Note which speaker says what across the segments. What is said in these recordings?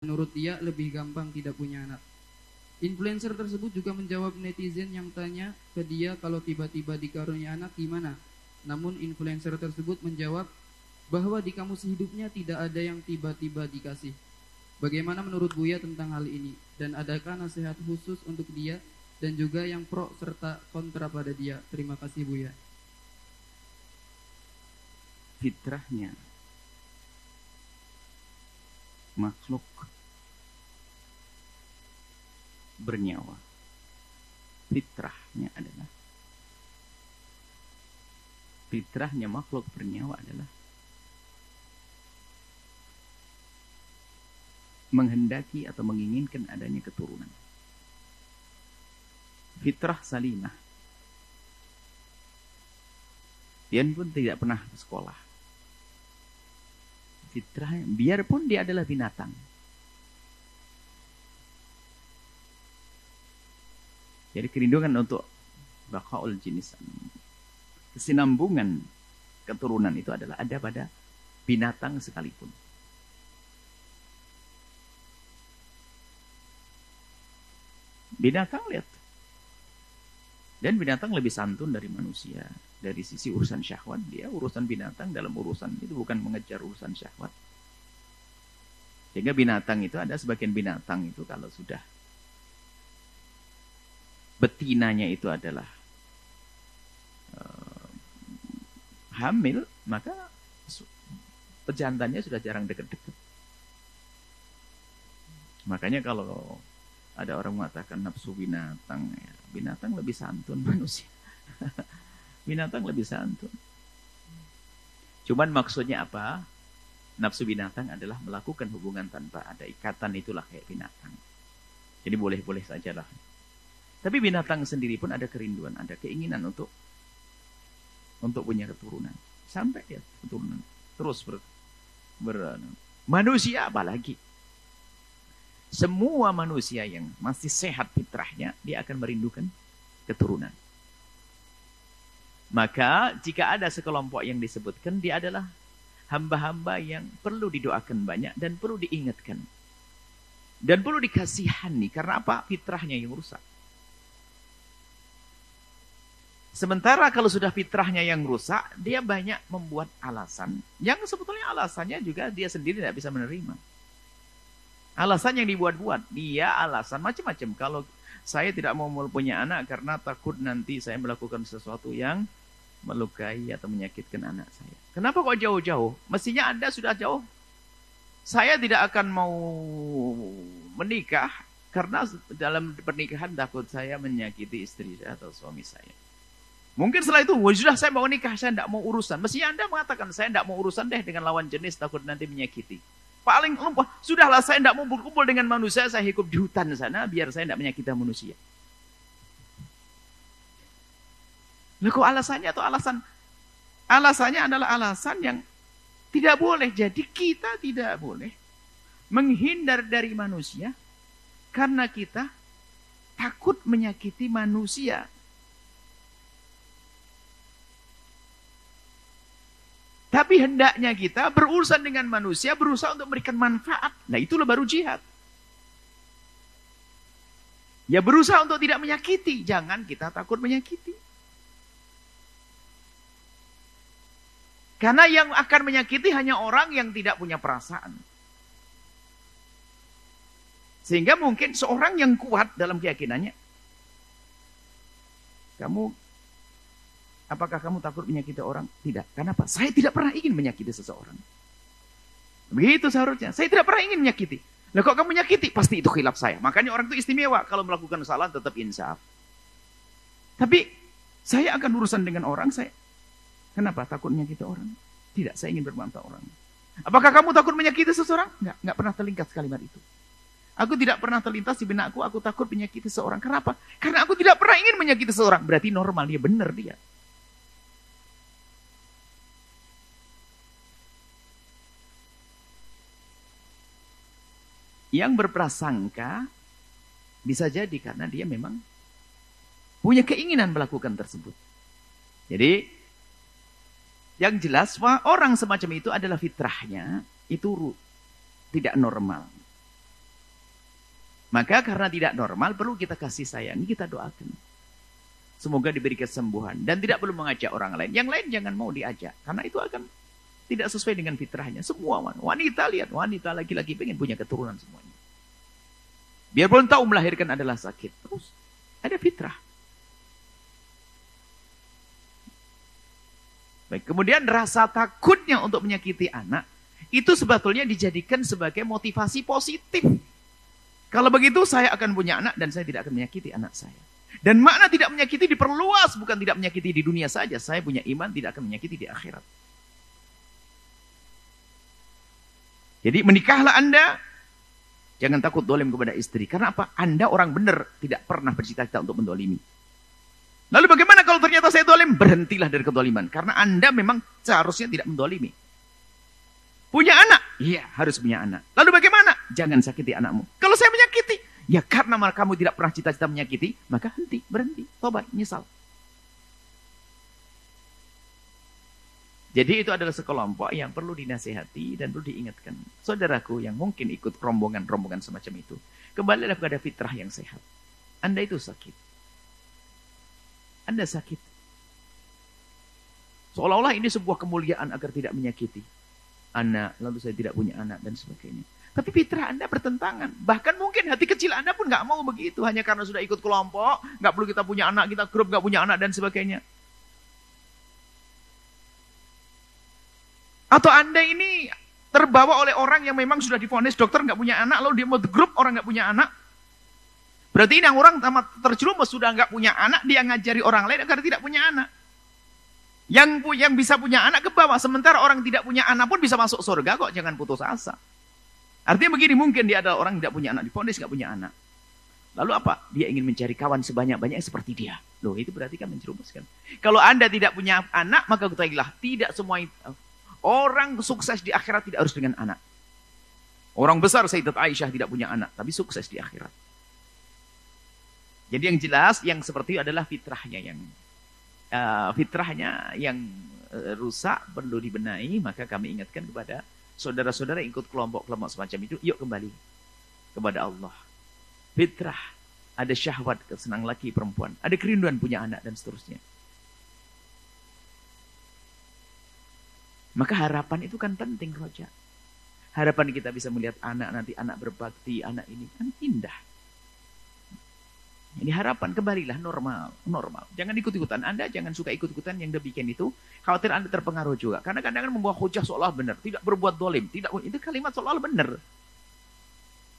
Speaker 1: Menurut dia lebih gampang tidak punya anak. Influencer tersebut juga menjawab netizen yang tanya ke dia kalau tiba-tiba dikaruniai anak gimana. Namun influencer tersebut menjawab bahwa di kamus hidupnya tidak ada yang tiba-tiba dikasih. Bagaimana menurut Buya tentang hal ini? Dan adakah nasihat khusus untuk dia dan juga yang pro serta kontra pada dia? Terima kasih Buya.
Speaker 2: Fitrahnya makhluk bernyawa, fitrahnya makhluk bernyawa adalah menghendaki atau menginginkan adanya keturunan. Fitrah salimah. Dia pun tidak pernah sekolah. Fitrahnya, biarpun dia adalah binatang. Jadi kerinduan untuk baqaul jinis, kesinambungan keturunan itu adalah ada pada binatang sekalipun. Binatang lihat. Dan binatang lebih santun dari manusia. Dari sisi urusan syahwat, dia urusan binatang dalam urusan itu bukan mengejar urusan syahwat. Sehingga binatang itu ada sebagian binatang itu kalau sudah betinanya itu adalah hamil, maka pejantannya sudah jarang deket-deket. Makanya kalau ada orang mengatakan nafsu binatang, ya, binatang lebih santun manusia. Binatang lebih santun. Cuman maksudnya apa? Nafsu binatang adalah melakukan hubungan tanpa ada ikatan, itulah kayak binatang. Jadi boleh-boleh sajalah. Tapi binatang sendiri pun ada kerinduan, ada keinginan untuk punya keturunan. Sampai ya keturunan terus manusia apalagi. Semua manusia yang masih sehat fitrahnya, dia akan merindukan keturunan. Maka jika ada sekelompok yang disebutkan, dia adalah hamba-hamba yang perlu didoakan banyak dan perlu diingatkan. Dan perlu dikasihani. Karena apa? Fitrahnya yang rusak. Sementara kalau sudah fitrahnya yang rusak, dia banyak membuat alasan. Yang sebetulnya alasannya juga dia sendiri tidak bisa menerima. Alasan yang dibuat-buat. Dia alasan macam-macam. Kalau saya tidak mau punya anak karena takut nanti saya melakukan sesuatu yang melukai atau menyakitkan anak saya. Kenapa kok jauh-jauh? Mestinya Anda sudah jauh. Saya tidak akan mau menikah karena dalam pernikahan takut saya menyakiti istri saya atau suami saya. Mungkin setelah itu, sudah saya mau nikah, saya tidak mau urusan. Mestinya Anda mengatakan, saya tidak mau urusan deh dengan lawan jenis, takut nanti menyakiti. Paling lupa, sudahlah saya tidak mau berkumpul dengan manusia, saya hidup di hutan sana, biar saya tidak menyakiti manusia. Lalu kok alasannya atau alasannya adalah alasan yang tidak boleh. Jadi kita tidak boleh menghindar dari manusia karena kita takut menyakiti manusia. Tapi hendaknya kita berurusan dengan manusia, berusaha untuk memberikan manfaat. Nah itulah baru jihad. Ya berusaha untuk tidak menyakiti. Jangan kita takut menyakiti. Karena yang akan menyakiti hanya orang yang tidak punya perasaan. Sehingga mungkin seorang yang kuat dalam keyakinannya. Apakah kamu takut menyakiti orang? Tidak. Kenapa? Saya tidak pernah ingin menyakiti seseorang. Begitu seharusnya. Saya tidak pernah ingin menyakiti. Lah kok kamu menyakiti? Pasti itu khilaf saya. Makanya orang itu istimewa. Kalau melakukan kesalahan tetap insaf. Tapi saya akan urusan dengan orang. Kenapa? Takut menyakiti orang? Tidak. Saya ingin bermanfaat orang. Apakah kamu takut menyakiti seseorang? Enggak pernah terlintas kalimat itu. Aku tidak pernah terlintas di benakku. Aku takut menyakiti seseorang. Kenapa? Karena aku tidak pernah ingin menyakiti seseorang. Berarti normal. Dia benar dia. Yang berprasangka bisa jadi karena dia memang punya keinginan melakukan tersebut. Jadi yang jelas orang semacam itu adalah fitrahnya itu tidak normal. Maka karena tidak normal, perlu kita kasih sayangi, kita doakan. Semoga diberi kesembuhan. Dan tidak perlu mengajak orang lain. Yang lain jangan mau diajak. Karena itu akan tidak sesuai dengan fitrahnya. Semua wanita, lihat, wanita laki-laki pengen punya keturunan semuanya. Biarpun tahu melahirkan adalah sakit. Terus ada fitrah. Baik, kemudian rasa takutnya untuk menyakiti anak, itu sebetulnya dijadikan sebagai motivasi positif. Kalau begitu saya akan punya anak dan saya tidak akan menyakiti anak saya. Dan makna tidak menyakiti diperluas, bukan tidak menyakiti di dunia saja. Saya punya iman, tidak akan menyakiti di akhirat. Jadi menikahlah Anda, jangan takut dolim kepada istri. Karena apa? Anda orang benar, tidak pernah bercita-cita untuk mendolimi. Lalu bagaimana kalau ternyata saya dolim? Berhentilah dari kedoliman. Karena Anda memang seharusnya tidak mendolimi. Punya anak? Iya, harus punya anak. Lalu bagaimana? Jangan sakiti anakmu. Kalau saya menyakiti, ya karena kamu tidak pernah cita-cita menyakiti, maka henti, berhenti, tobat, nyesal. Jadi itu adalah sekelompok yang perlu dinasihati dan perlu diingatkan. Saudaraku yang mungkin ikut rombongan-rombongan semacam itu, kembalilah kepada fitrah yang sehat. Anda itu sakit. Anda sakit. Seolah-olah ini sebuah kemuliaan agar tidak menyakiti anak, lalu saya tidak punya anak dan sebagainya. Tapi fitrah Anda bertentangan. Bahkan mungkin hati kecil Anda pun nggak mau begitu. Hanya karena sudah ikut kelompok, nggak perlu kita punya anak, kita grup nggak punya anak dan sebagainya. Atau Anda ini terbawa oleh orang yang memang sudah divonis dokter nggak punya anak, lalu dia mau grup orang nggak punya anak. Berarti ini yang orang terjerumus sudah nggak punya anak, dia ngajari orang lain agar tidak punya anak. Yang bisa punya anak ke bawah, sementara orang tidak punya anak pun bisa masuk surga kok, jangan putus asa. Artinya begini, mungkin dia adalah orang tidak punya anak, divonis nggak punya anak. Lalu apa? Dia ingin mencari kawan sebanyak-banyak seperti dia. Loh, itu berarti kan menjerumuskan. Kalau Anda tidak punya anak, maka ketahuilah, tidak semua itu. Orang sukses di akhirat tidak harus dengan anak. Orang besar Sayyidat Aisyah tidak punya anak, tapi sukses di akhirat. Jadi yang jelas, yang seperti itu adalah fitrahnya yang rusak, perlu dibenahi. Maka kami ingatkan kepada saudara-saudara yang ikut kelompok-kelompok semacam itu, yuk kembali kepada Allah. Fitrah, ada syahwat, kesenang laki perempuan, ada kerinduan punya anak dan seterusnya. Maka harapan itu kan penting, Roja. Harapan kita bisa melihat anak nanti, anak berbakti, anak ini kan indah. Ini harapan, kembalilah normal. Jangan ikut-ikutan. Anda jangan suka ikut-ikutan yang demikian itu. Khawatir Anda terpengaruh juga. Karena kadang-kadang membawa hujah seolah benar. Tidak berbuat dolim. Itu kalimat seolah benar.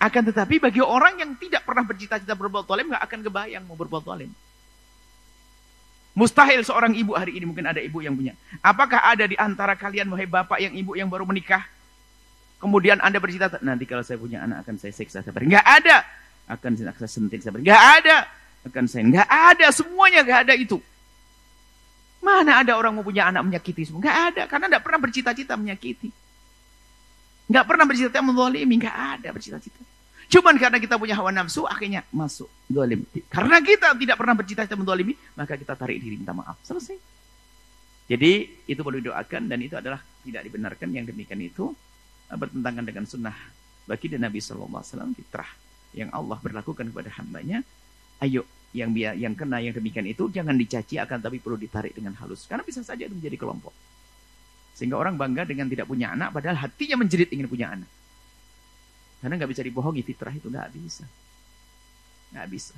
Speaker 2: Akan tetapi bagi orang yang tidak pernah bercita-cita berbuat dolim, nggak akan kebayang mau berbuat dolim. Mustahil seorang ibu hari ini, mungkin ada ibu yang punya. Apakah ada di antara kalian, wahai bapak yang ibu yang baru menikah, kemudian Anda bercita-cita, nanti kalau saya punya anak akan saya siksa sabar. Nggak ada. Akan saya sentil sabar. Nggak ada. Nggak ada. Semuanya nggak ada itu. Mana ada orang mau punya anak menyakiti semua? Nggak ada. Karena nggak pernah bercita-cita menyakiti. Nggak pernah bercita-cita menzalimi. Nggak ada bercita-cita. Cuman karena kita punya hawa nafsu, akhirnya masuk zalim. Karena kita tidak pernah bercita-cita menzalimi, maka kita tarik diri, minta maaf. Selesai. Jadi itu perlu didoakan, dan itu adalah tidak dibenarkan. Yang demikian itu bertentangan dengan sunnah baginda Nabi SAW, fitrah yang Allah berlakukan kepada hambanya. Ayo, yang kena yang demikian itu jangan dicaci, akan tapi perlu ditarik dengan halus. Karena bisa saja itu menjadi kelompok. Sehingga orang bangga dengan tidak punya anak, padahal hatinya menjerit ingin punya anak. Karena nggak bisa dibohongi, fitrah itu nggak bisa. Nggak bisa.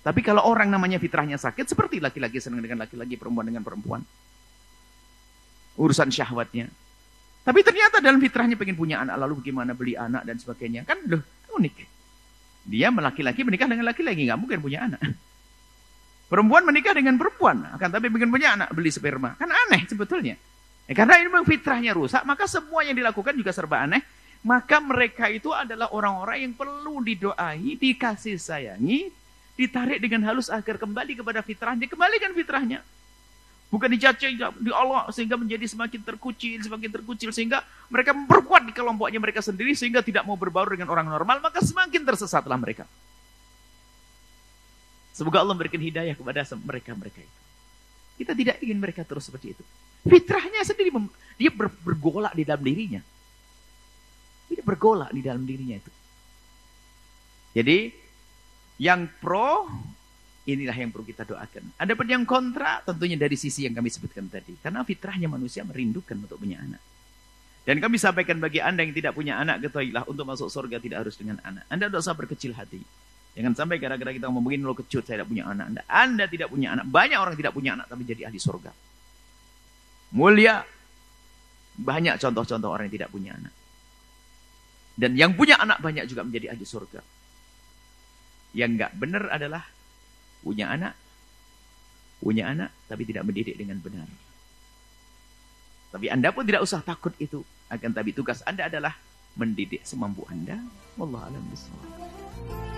Speaker 2: Tapi kalau orang namanya fitrahnya sakit, seperti laki-laki senang dengan laki-laki, perempuan dengan perempuan. Urusan syahwatnya. Tapi ternyata dalam fitrahnya pengen punya anak, lalu bagaimana beli anak dan sebagainya. Kan loh, unik. Dia laki-laki menikah dengan laki-laki, nggak mungkin punya anak. Perempuan menikah dengan perempuan, akan tapi pengen punya anak, beli sperma. Kan aneh sebetulnya. Karena ini memang fitrahnya rusak, maka semua yang dilakukan juga serba aneh. Maka mereka itu adalah orang-orang yang perlu didoai, dikasih sayangi, ditarik dengan halus agar kembali kepada fitrahnya, dikembalikan fitrahnya. Bukan dicaci di Allah sehingga menjadi semakin terkucil, sehingga mereka memperkuat di kelompoknya mereka sendiri sehingga tidak mau berbaur dengan orang normal, maka semakin tersesatlah mereka. Semoga Allah memberikan hidayah kepada mereka itu. Kita tidak ingin mereka terus seperti itu. Fitrahnya sendiri dia bergolak di dalam dirinya. Dia bergolak di dalam dirinya itu. Jadi yang pro, inilah yang perlu kita doakan. Adapun yang kontra, tentunya dari sisi yang kami sebutkan tadi. Karena fitrahnya manusia merindukan untuk punya anak. Dan kami sampaikan bagi Anda yang tidak punya anak, ketahuilah untuk masuk surga tidak harus dengan anak. Anda tidak usah berkecil hati. Jangan sampai gara-gara kita ngomong begini, lo kecut, saya tidak punya anak. Anda tidak punya anak. Banyak orang tidak punya anak, tapi jadi ahli surga. Mulia. Banyak contoh-contoh orang yang tidak punya anak. Dan yang punya anak banyak juga menjadi ahli surga. Yang enggak benar adalah punya anak, tapi tidak mendidik dengan benar. Tapi Anda pun tidak usah takut itu. Akan tapi tugas Anda adalah mendidik semampu Anda. Wallahu a'lam bishawab.